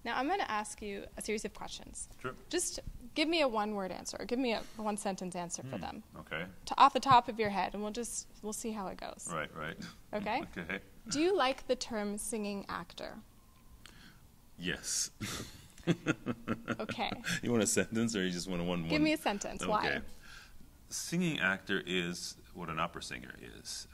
Now I'm going to ask you a series of questions. Sure. Just give me a one-word answer. Or give me a one-sentence answer for them. Okay. Off the top of your head, and we'll see how it goes. Right. Okay? Okay. Do you like the term singing actor? Yes. Okay. You want a sentence, or you just want a one? Give me a sentence. Okay. Why? Singing actor is what an opera singer is.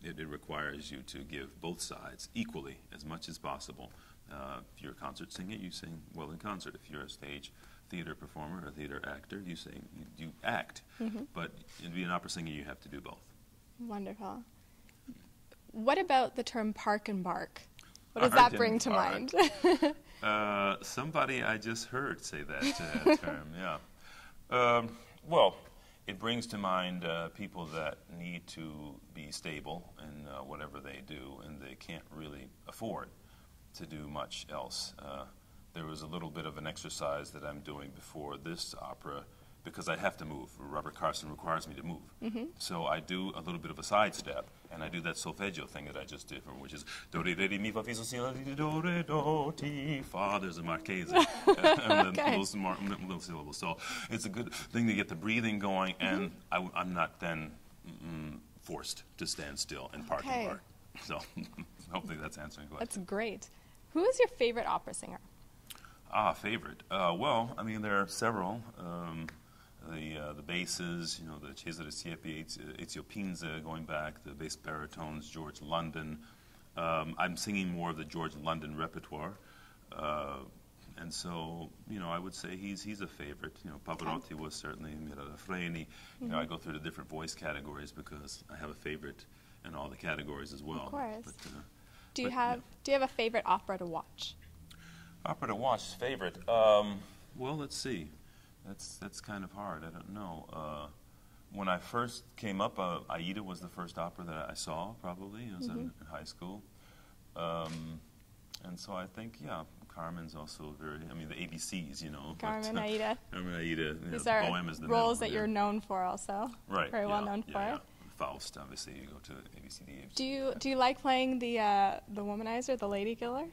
It requires you to give both sides equally, as much as possible. If you're a concert singer, you sing well in concert. If you're a stage theater performer or theater actor, you sing, you act. But to be an opera singer, you have to do both. Wonderful. What about the term park and bark? What does that bring to mind? Somebody I just heard say that term, yeah. Well, it brings to mind people that need to be stable in whatever they do, and they can't really afford to do much else. There was a little bit of an exercise that I'm doing before this opera, because I have to move. Robert Carson requires me to move. So I do a little bit of a sidestep, and I do that solfeggio thing that I just did, which is do re re mi fa fi sol si la di do re do ti fa. There's a marchese and then little syllables. So it's a good thing to get the breathing going, and I'm not then forced to stand still and park and bark. So hopefully that's answering the question. That's great. Who is your favorite opera singer? Favorite. Well, I mean, there are several. The basses, the Cesare Siepi, Ezio Pinza going back, the bass baritones, George London. I'm singing more of the George London repertoire. And so, I would say he's a favorite. Pavarotti was certainly, Mirella Freni. I go through the different voice categories because I have a favorite in all the categories as well. Of course. But, do you have a favorite opera to watch? Opera to watch, favorite. Well, let's see. That's kind of hard. I don't know. When I first came up, Aida was the first opera that I saw, probably. I was in high school. And so I think, Carmen's also the ABCs, Carmen, Aida. Carmen, Aida. These are Bohème is the roles that you're known for also. Right. Very well known for. Yeah. Faust, obviously, you go to ABCD. Do you like playing the womanizer, the lady killer?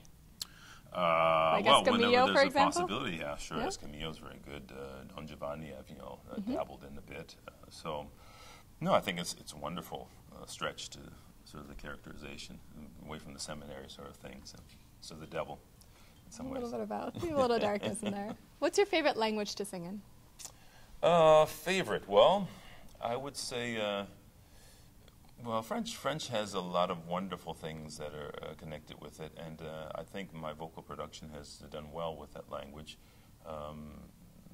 Like Escamillo, whenever for there's a example? possibility, yeah, sure. Yeah? Escamillo's very good. Don Giovanni, I've dabbled in a bit. So, no, I think it's a wonderful stretch to sort of the characterization, away from the seminary sort of things. So the devil, in some ways. A little bit about. A little darkness in there. What's your favorite language to sing in? Favorite? Well, I would say, French has a lot of wonderful things that are connected with it, and I think my vocal production has done well with that language.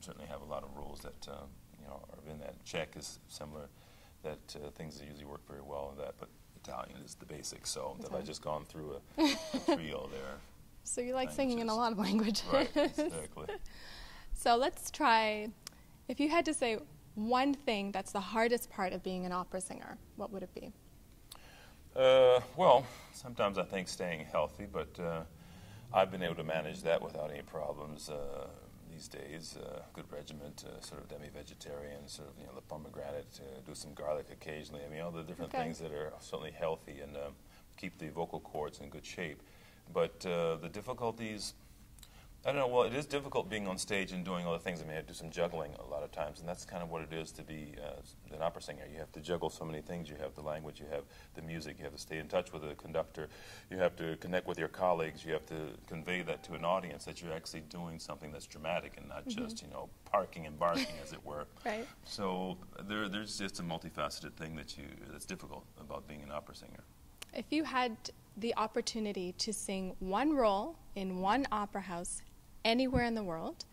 Certainly have a lot of rules that are in that. Czech is similar, that things that usually work very well in that, but Italian is the basic, so that I've just gone through a trio there. So you like singing in a lot of languages. Right, exactly. So let's try, if you had to say one thing that's the hardest part of being an opera singer, what would it be? Well, sometimes I think staying healthy, but I've been able to manage that without any problems these days. Good regiment, sort of demi-vegetarian, sort of, the pomegranate, do some garlic occasionally. I mean, all the different things that are certainly healthy and keep the vocal cords in good shape. But the difficulties, I don't know, well, it is difficult being on stage and doing all the things. I mean, I do some juggling a lot of times, and that's kind of what it is to be an opera singer. You have to juggle so many things. You have the language, you have the music, you have to stay in touch with the conductor, you have to connect with your colleagues, you have to convey that to an audience that you're actually doing something that's dramatic and not just, parking and barking, as it were. Right. So there's just a multifaceted thing that's difficult about being an opera singer. If you had the opportunity to sing one role in one opera house anywhere in the world,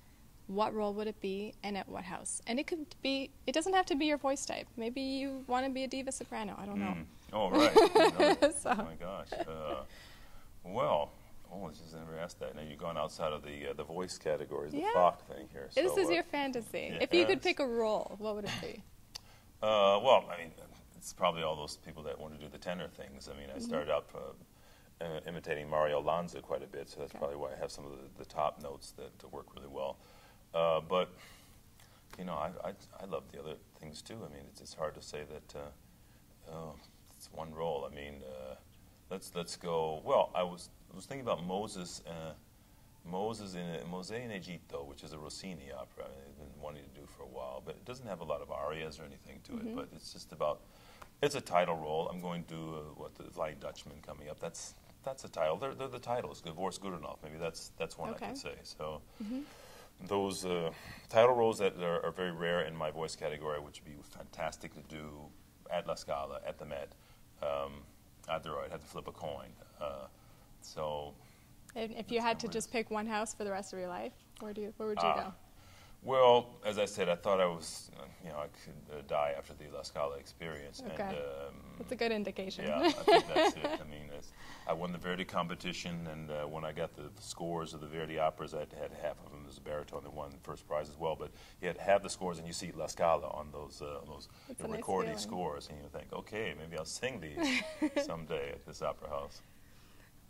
what role would it be and at what house? And it doesn't have to be your voice type. Maybe you want to be a diva soprano. I don't know. Oh, right. So. Oh, my gosh. I just never asked that. Now, you've gone outside of the voice categories, the Bach thing here. So, this is your fantasy. If you could pick a role, what would it be? It's probably all those people that want to do the tenor things. I mean, I started up imitating Mario Lanza quite a bit, so that's probably why I have some of the top notes that work really well. But I love the other things too. I mean, it's hard to say that it's one role. I mean, let's go. Well, I was thinking about Moses Moses in Mosè in Egitto, which is a Rossini opera I've been wanting to do for a while, but it doesn't have a lot of arias or anything to it. But it's just about, it's a title role. I'm going to do the Flying Dutchman coming up. That's a title. They're the titles. Divorce good enough. Maybe that's one I could say. So those title roles that are very rare in my voice category, which would be fantastic to do at La Scala, at the Met. I'd have to flip a coin. So. And if you had to just pick one house for the rest of your life, where would you go? Well, as I said, I thought I was, I could die after the La Scala experience. Okay. And, that's a good indication. Yeah, I think that's it. I mean, I won the Verdi competition, and when I got the scores of the Verdi operas, I had half of them as a baritone that won the first prize as well. But you had half the scores, and you see La Scala on those recording scores, and you think, okay, maybe I'll sing these someday at this opera house.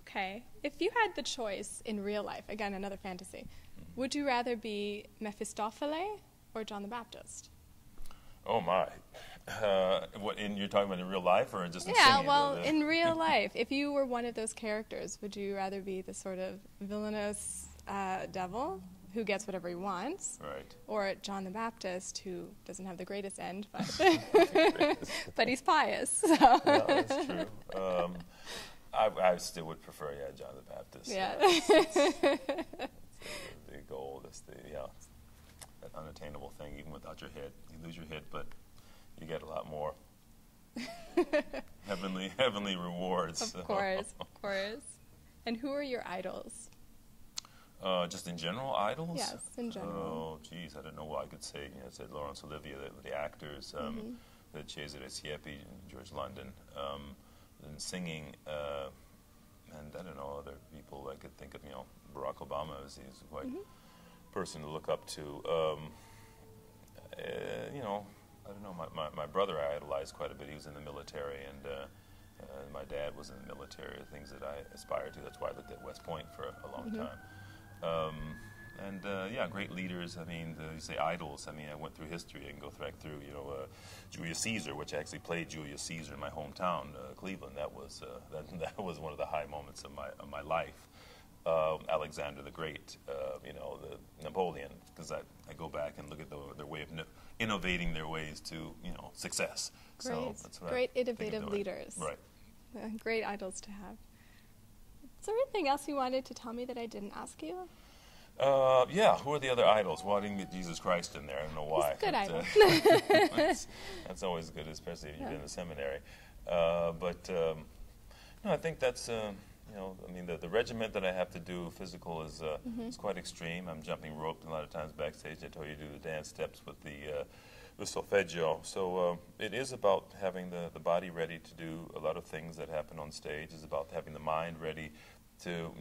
Okay. If you had the choice in real life, again, another fantasy, would you rather be Mephistopheles or John the Baptist? Oh, my. You're talking about in real life or just in singing? Yeah, well, in real life. If you were one of those characters, would you rather be the sort of villainous devil who gets whatever he wants? Right. Or John the Baptist, who doesn't have the greatest end, but he's pious. So. Yeah, that's true. I still would prefer, John the Baptist. Yeah. The goal. That's that unattainable thing. Even without your head, you lose your head, but you get a lot more heavenly rewards. Of course. And who are your idols? Just in general, idols? Yes, in general. Oh, geez, I don't know what I could say. I said Laurence Olivier, the actors, the Cesare Siepi, George London. And singing, and I don't know, other people I could think of, Barack Obama he's quite a person to look up to. I don't know, my brother I idolized quite a bit. He was in the military, and my dad was in the military, things that I aspired to. That's why I looked at West Point for a long time. Great leaders. I mean, you say idols. I mean, I went through history. I can go back through, Julius Caesar, which I actually played Julius Caesar in my hometown, Cleveland. That was one of the high moments of my life. Alexander the Great, the Napoleon, because I go back and look at their way of innovating their ways to success. Great, so that's what great innovative leaders. Right. Great idols to have. Is there anything else you wanted to tell me that I didn't ask you? Who are the other idols? Well, I didn't get Jesus Christ in there. I don't know why. He's a good idol. That's always good, especially if you've been in the seminary. I think that's, the regiment that I have to do physical is quite extreme. I'm jumping rope a lot of times backstage. I told you to do the dance steps with the solfeggio. So it is about having the body ready to do a lot of things that happen on stage. It's about having the mind ready to,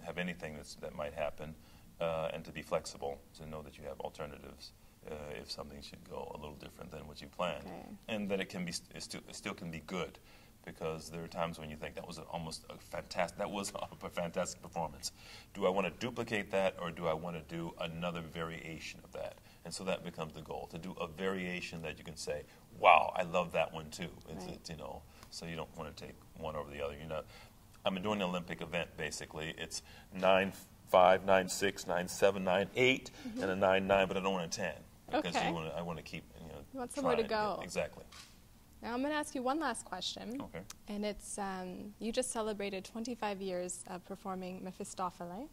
have anything that might happen. And to be flexible, to know that you have alternatives if something should go a little different than what you planned, and that it still can be good, because there are times when you think that was a fantastic performance. Do I want to duplicate that, or do I want to do another variation of that? And so that becomes the goal, to do a variation that you can say, "Wow, I love that one too." So you don't want to take one over the other. I'm doing an Olympic event basically. It's 9.5, 9.6, 9.7, 9.8, and a 9.9, but I don't want a 10 because I want to keep. You want somewhere to go. Exactly. Now I'm going to ask you one last question. Okay. And it's you just celebrated 25 years of performing Mephistopheles,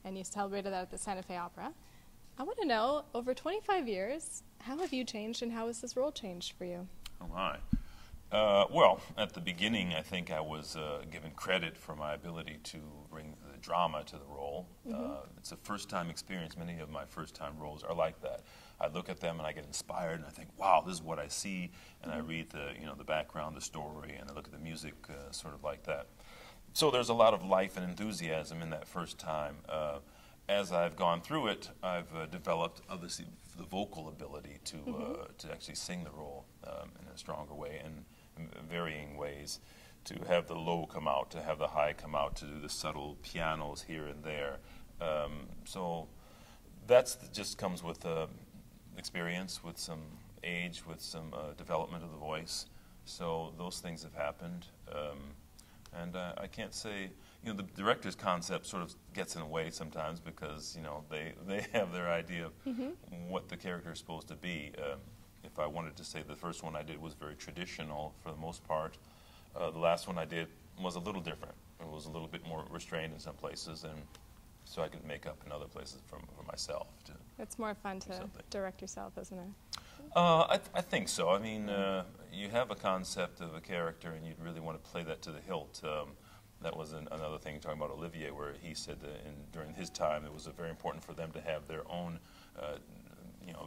and you celebrated that at the Santa Fe Opera. I want to know, over 25 years, how have you changed, and how has this role changed for you? Oh my. Well, at the beginning, I think I was given credit for my ability to bring the drama to the role. It's a first-time experience. Many of my first-time roles are like that. I look at them and I get inspired, and I think, "Wow, this is what I see." And I read the background, the story, and I look at the music, sort of like that. So there's a lot of life and enthusiasm in that first time. As I've gone through it, I've developed, obviously, the vocal ability to actually sing the role in a stronger way and in varying ways, to have the low come out, to have the high come out, to do the subtle pianos here and there. So that just comes with experience, with some age, with some development of the voice. So those things have happened. And I can't say, the director's concept sort of gets in the way sometimes because, they have their idea of what the character is supposed to be. If I wanted to say the first one I did was very traditional for the most part, the last one I did was a little different. It was a little bit more restrained in some places, and so I could make up in other places for myself. It's more fun to direct yourself, isn't it? I think so. I mean, you have a concept of a character, and you'd really want to play that to the hilt. That was another thing, talking about Olivier, where he said that during his time it was very important for them to have their own,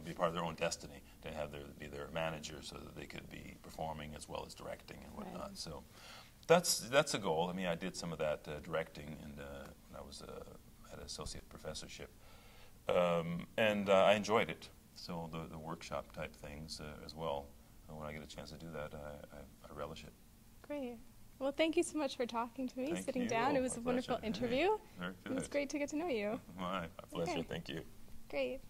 be part of their own destiny, to have be their manager so that they could be performing as well as directing and whatnot. Right. So that's a goal. I mean, I did some of that directing, and when I was at an associate professorship, and I enjoyed it. So the workshop type things as well. When I get a chance to do that, I relish it. Great. Well, thank you so much for talking to me, sitting down. It was a wonderful interview. Very good. It was great to get to know you. My pleasure. Okay. Thank you. Great.